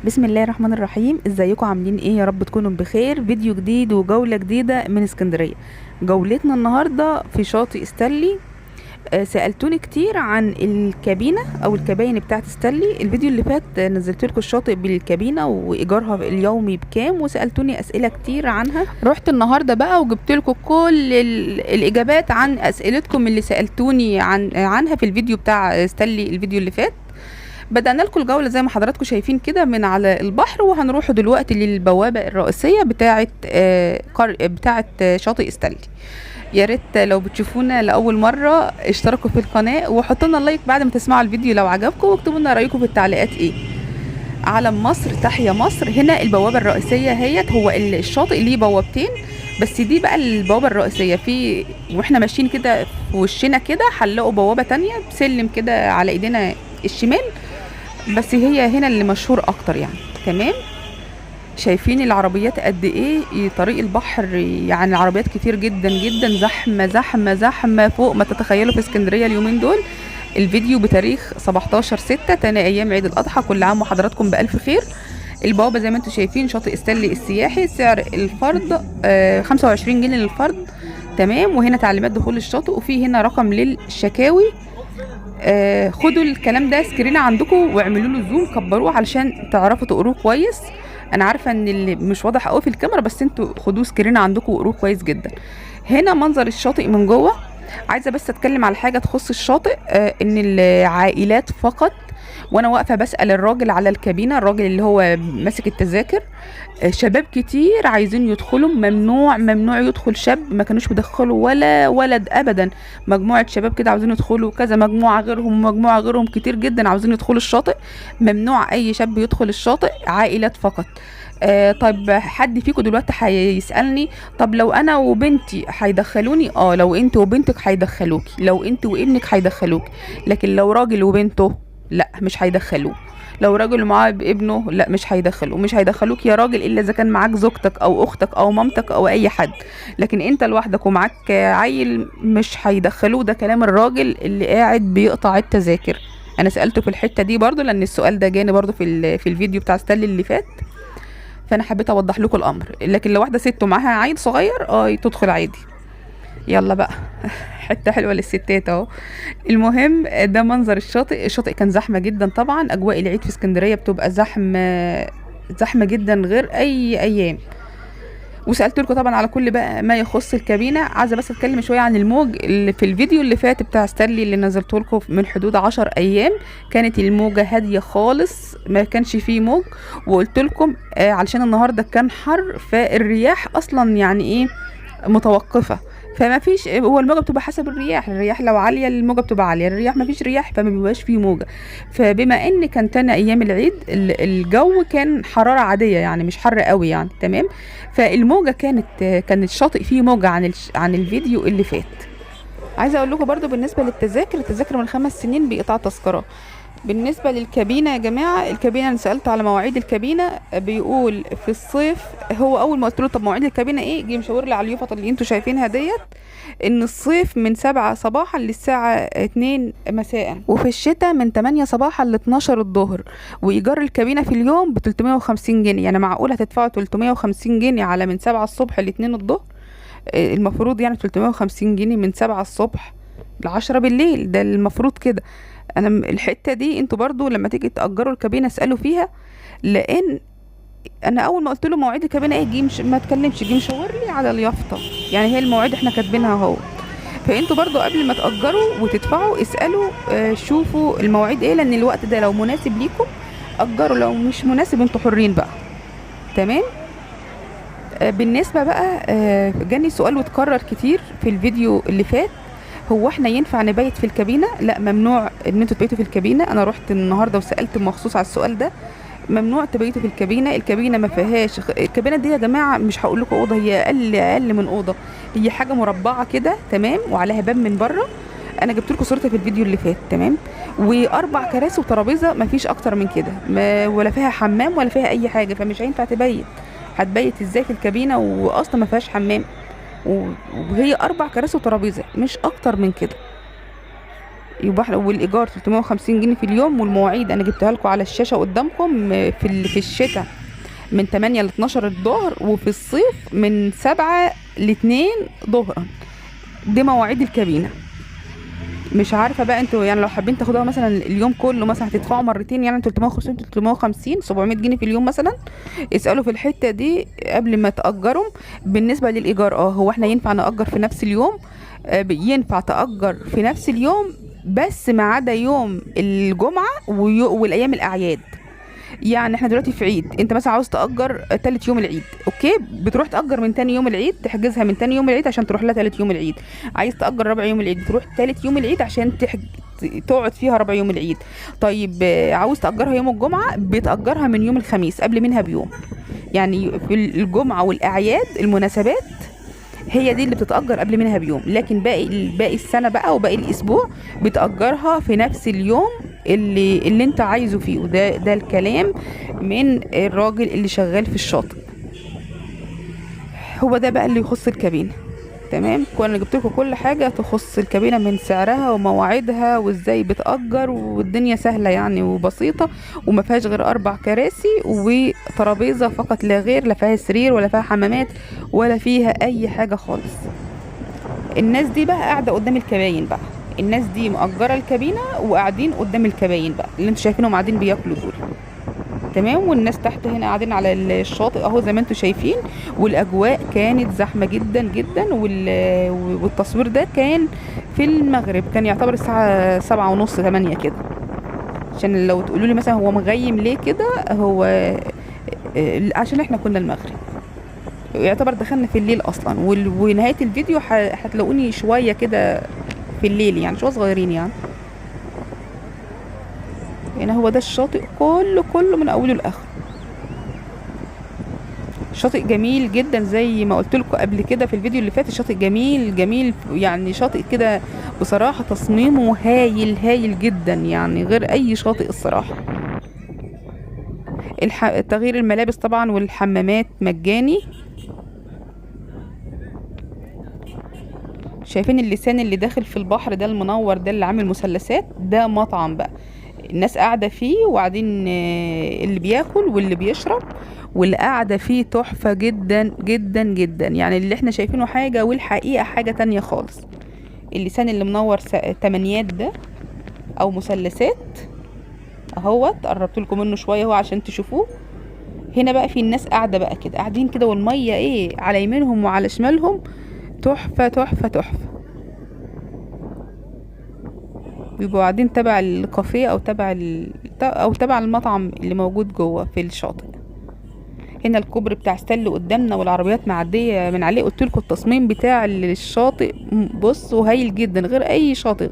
بسم الله الرحمن الرحيم. ازيكم عاملين ايه؟ يا رب تكونوا بخير. فيديو جديد وجولة جديدة من اسكندرية. جولتنا النهاردة في شاطئ ستانلي. سألتوني كتير عن الكابينة او الكباين بتاعت ستانلي. الفيديو اللي فات نزلت لكم الشاطئ بالكابينة وايجارها اليومي بكام، وسألتوني اسئلة كتير عنها. رحت النهاردة بقى وجبت لكم كل الاجابات عن اسئلتكم اللي سألتوني عنها في الفيديو بتاع ستانلي الفيديو اللي فات. بدأنا لكم الجولة زي ما حضراتكم شايفين كده من على البحر، وهنروح دلوقتي للبوابة الرئيسية بتاعة شاطئ ستانلي. يا ريت لو بتشوفونا لأول مرة اشتركوا في القناة وحطوا لنا لايك بعد ما تسمعوا الفيديو لو عجبكم، واكتبوا لنا رأيكم في التعليقات ايه. علم مصر، تحيا مصر. هنا البوابة الرئيسية هو الشاطئ ليه بوابتين، بس دي بقى البوابة الرئيسية. واحنا ماشيين كده في وشنا كده هنلاقوا بوابة تانية بسلم كده على ايدينا الشمال، بس هي هنا اللي مشهور اكتر يعني. تمام. شايفين العربيات قد ايه؟ طريق البحر يعني العربيات كتير جدا جدا، زحمة زحمة زحمة فوق ما تتخيلوا في اسكندرية اليومين دول. الفيديو بتاريخ 17/6 تاني ايام عيد الاضحى، كل عام وحضراتكم بألف خير. البوابة زي ما انتم شايفين شاطئ ستانلي السياحي، سعر الفرد 25 جنيه للفرد. تمام. وهنا تعليمات دخول الشاطئ، وفي هنا رقم للشكاوي. خدوا الكلام ده سكرين عندكم واعملوا له زوم، كبروه علشان تعرفوا تقروه كويس. انا عارفه ان اللي مش واضح قوي في الكاميرا، بس انتوا خدوه سكرين عندكم وقروه كويس جدا. هنا منظر الشاطئ من جوه. عايزه بس اتكلم على حاجه تخص الشاطئ، ان العائلات فقط. وانا واقفه بسال الراجل على الكابينه، الراجل اللي هو ماسك التذاكر. شباب كتير عايزين يدخلوا، ممنوع ممنوع يدخل شاب، ما كانوش بيدخلوا ولا ولد ابدا. مجموعه شباب كده عاوزين يدخلوا، كذا مجموعه غيرهم كتير جدا عاوزين يدخلوا الشاطئ. ممنوع اي شاب يدخل الشاطئ، عائلات فقط. طيب حد فيكم دلوقتي هيسالني طب لو انا وبنتي هيدخلوني؟ لو انت وبنتك هيدخلوكي، لو انت وابنك هيدخلوكي، لكن لو راجل وبنته لا مش هيدخلوه. لو راجل معاه بابنه لا مش هيدخلوه، مش هيدخلوك يا راجل الا اذا كان معاك زوجتك او اختك او مامتك او اي حد. لكن انت لوحدك ومعاك عيل مش هيدخلوه. ده كلام الراجل اللي قاعد بيقطع التذاكر. انا سالته في الحته دي برضو لان السؤال ده جاني برضو في الفيديو بتاع ستانلي اللي فات، فانا حبيت اوضح لكم الامر. لكن لو واحده ست ومعاها عيل صغير تدخل عادي. يلا بقى حته حلوه للستات اهو. المهم ده منظر الشاطئ. الشاطئ كان زحمه جدا طبعا. اجواء العيد في اسكندريه بتبقى زحمه جدا غير اي ايام. وسالت لكم طبعا على كل بقى ما يخص الكابينه. عايزه بس اتكلم شويه عن الموج. اللي في الفيديو اللي فات بتاع ستانلي اللي نزلته لكم من حدود 10 ايام كانت الموجه هاديه خالص، ما كانش فيه موج. وقلت لكم علشان النهارده كان حر، فالرياح اصلا يعني ايه متوقفه، فما فيش. هو الموجه بتبقى حسب الرياح لو عاليه الموجه بتبقى عاليه، الرياح ما فيش رياح فما بيبقاش فيه موجه. فبما ان كان تاني ايام العيد الجو كان حراره عاديه يعني مش حر قوي يعني. تمام. فالموجه كان الشاطئ فيه موجه عن الفيديو اللي فات. عايزه اقول لكم برضو بالنسبه للتذاكر، التذاكر من 5 سنين بقطاع تذكره. بالنسبه للكابينه يا جماعه، الكابينه انا سالته على مواعيد الكابينه، بيقول في الصيف. هو اول ما قلت له طب مواعيد الكابينه ايه، جه مشاور لي على اليوفط اللي انتوا شايفينها ديت، ان الصيف من 7 صباحا للساعه 2 مساء، وفي الشتاء من 8 صباحا ل 12 الظهر. وايجار الكابينه في اليوم ب 350 جنيه. يعني معقول هتدفعوا 350 جنيه على من 7 الصبح ل 2 الظهر؟ المفروض يعني 350 جنيه من 7 الصبح ل 10 بالليل، ده المفروض كده. انا الحته دي انتوا برضو لما تيجي تاجروا الكابينه اسالوا فيها، لان انا اول ما قلت له مواعيد الكابينه ايه ما اتكلمش، جه مشاور لي على اليافطه. يعني هي المواعيد احنا كاتبينها اهو. فانتوا برضو قبل ما تاجروا وتدفعوا اسالوا شوفوا المواعيد ايه، لان الوقت ده لو مناسب ليكم اجروا، لو مش مناسب انتوا حرين بقى. تمام. بالنسبه بقى جاني سؤال واتكرر كتير في الفيديو اللي فات، هو احنا ينفع نبيت في الكابينه؟ لا، ممنوع ان انتوا تبيتوا في الكابينه. انا رحت النهارده وسالت مخصوص على السؤال ده. ممنوع تبيتوا في الكابينه. الكابينه ما فيهاش الكابينه دي يا جماعه مش هقول لكم اوضه، هي اقل من اوضه. هي حاجه مربعه كده. تمام. وعليها باب من بره. انا جبت لكم صورتها في الفيديو اللي فات. تمام. واربع كراسي وترابيزه، ما فيش اكتر من كده، ولا فيها حمام ولا فيها اي حاجه، فمش هينفع تبيت. هتبيت ازاي في الكابينه واصلا ما فيهاش حمام؟ وهي 4 كراسي وترابيزه مش اكتر من كده. يبقى والايجار 350 جنيه في اليوم. والمواعيد انا جبتها لكم على الشاشه قدامكم، في الشتاء من 8 ل 12 الظهر، وفي الصيف من 7 ل 2 ظهرا. دي مواعيد الكابينه. مش عارفه بقى انتوا يعني لو حابين تاخدوها مثلا اليوم كله مثلا هتدفعوا مرتين، يعني 350 700 جنيه في اليوم مثلا. اسالوا في الحته دي قبل ما تاجروا. بالنسبه للايجار، هو احنا ينفع ناجر في نفس اليوم، ينفع تاجر في نفس اليوم، بس ما عدا يوم الجمعه والايام الاعياد. يعني احنا دلوقتي في عيد، انت مثلا عاوز تأجر تالت يوم العيد، اوكي، بتروح تأجر من تاني يوم العيد، تحجزها من تاني يوم العيد عشان تروح لها تالت يوم العيد. عايز تأجر رابع يوم العيد، بتروح تالت يوم العيد عشان تقعد فيها رابع يوم العيد. طيب عاوز تأجرها يوم الجمعة، بتأجرها من يوم الخميس قبل منها بيوم. يعني في الجمعة والأعياد المناسبات هي دي اللي بتتأجر قبل منها بيوم، لكن باقي السنة بقى وباقي الأسبوع بتأجرها في نفس اليوم اللي انت عايزه فيه. وده الكلام من الراجل اللي شغال في الشاطئ. هو ده بقى اللي يخص الكابينة. تمام، وانا جبت لكم كل حاجة تخص الكابينة من سعرها ومواعيدها وازاي بتأجر، والدنيا سهلة يعني وبسيطة، وما فيهاش غير 4 كراسي وترابيزة فقط لا غير، لا فيها سرير ولا فيها حمامات ولا فيها اي حاجة خالص. الناس دي بقى قاعدة قدام الكباين بقى، الناس دي مأجرة الكابينة وقاعدين قدام الكباين بقى اللي انتوا شايفينهم قاعدين بياكلوا دول. تمام، والناس تحت هنا قاعدين على الشاطئ اهو زي ما انتوا شايفين. والاجواء كانت زحمة جدا جدا، والتصوير ده كان في المغرب، كان يعتبر الساعة 7:30 8 كده. عشان لو تقولوا لي مثلا هو مغيم ليه كده، هو عشان احنا كنا المغرب، يعتبر دخلنا في الليل اصلا. ونهاية الفيديو هتلاقوني شوية كده في الليل، يعني شوية صغيرين يعني. يعني هو ده الشاطئ كله من اوله لاخره. شاطئ جميل جدا زي ما قلت لكم قبل كده في الفيديو اللي فات. الشاطئ جميل جميل، يعني شاطئ كده بصراحة تصميمه هايل هايل جدا، يعني غير اي شاطئ الصراحة. تغيير الملابس طبعا والحمامات مجاني. شايفين اللسان اللي داخل في البحر ده المنور ده اللي عامل مثلثات، ده مطعم بقى الناس قاعدة فيه، وقاعدين اللي بياكل واللي بيشرب، واللي قاعدة فيه تحفة جدا جدا جدا. يعني اللي احنا شايفينه حاجة والحقيقة حاجة تانية خالص. اللسان اللي منور تمانيات ده او مثلثات اهوت، قربت لكم منه شوية هو عشان تشوفوه. هنا بقى في الناس قاعدة بقى كده، قاعدين كده، والمية ايه على يمينهم وعلى شمالهم، تحفة تحفة تحفة. بيبقوا قاعدين تبع الكافيه او تبع المطعم اللي موجود جوه في الشاطئ. هنا الكوبري بتاع ستانلي قدامنا والعربيات معديه من عليه. قلت لكم التصميم بتاع الشاطئ بصوا هايل جدا غير اي شاطئ.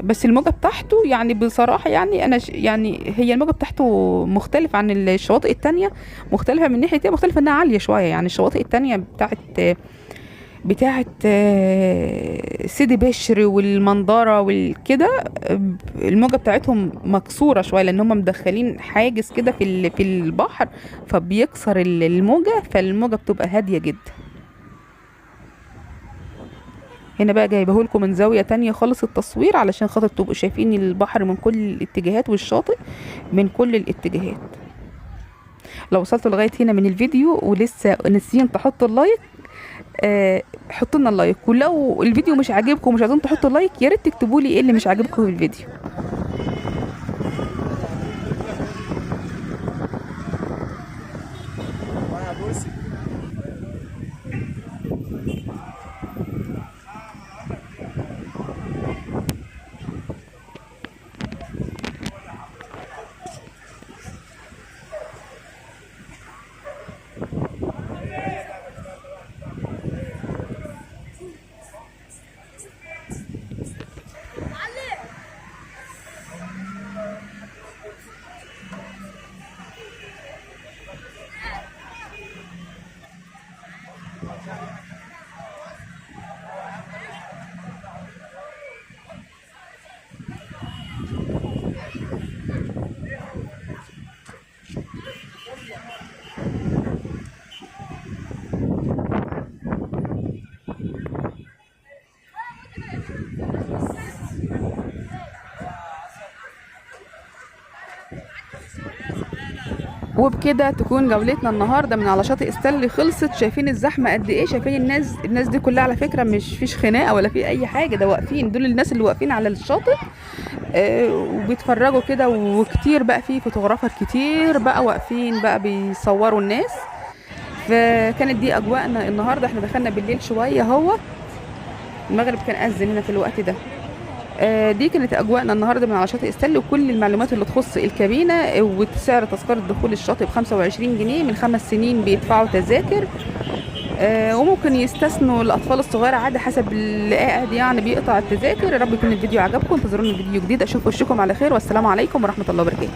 بس الموجه بتاعته يعني بصراحه، يعني انا يعني هي الموجه بتاعته مختلف عن الشواطئ التانية. مختلفه من ناحيه ايه؟ مختلفه انها عاليه شويه. يعني الشواطئ التانية بتاعت سيدي بشر والمنظرة والكده، الموجة بتاعتهم مكسورة شوية، لان هم مدخلين حاجز كده في البحر، فبيكسر الموجة، فالموجة بتبقى هادية جدا. هنا بقى جايبه لكم من زاوية تانية خالص التصوير، علشان خاطر تبقوا شايفين البحر من كل الاتجاهات والشاطئ من كل الاتجاهات. لو وصلتوا لغاية هنا من الفيديو ولسه ناسيين تحطوا اللايك، حطوا لنا اللايك. ولو الفيديو مش عاجبكم ومش عايزين تحطوا اللايك، يا ريت تكتبوا لي ايه اللي مش عاجبكم في الفيديو. وبكده تكون جولتنا النهارده من على شاطئ ستانلي خلصت. شايفين الزحمه قد ايه؟ شايفين الناس دي كلها على فكره مش فيش خناقه ولا في اي حاجه، ده واقفين، دول الناس اللي واقفين على الشاطئ وبيتفرجوا كده. وكتير بقى في فوتوغرافر كتير بقى واقفين بقى بيصوروا الناس. فكانت دي اجواءنا النهارده. احنا دخلنا بالليل شويه، هو المغرب كان اذن هنا في الوقت ده. دي كانت اجواءنا النهارده من على شاطئ ستانلي، وكل المعلومات اللي تخص الكابينه. وسعر تذكره دخول الشاطئ ب 25 جنيه، من 5 سنين بيدفعوا تذاكر. وممكن يستثنوا الاطفال الصغيره عادي حسب اللي قاعد يعني بيقطع التذاكر. يا رب يكون الفيديو عجبكم، انتظرونا فيديو جديد، اشوف وشكم على خير، والسلام عليكم ورحمه الله وبركاته.